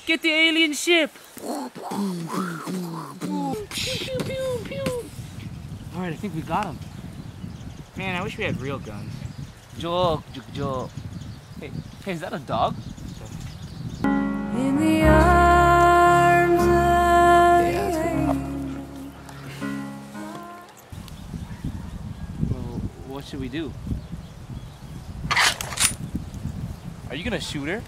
Get the alien ship! Alright, I think we got him. Man, I wish we had real guns. Joke. Hey, is that a dog? In the arms of Well, what should we do? Are you gonna shoot her?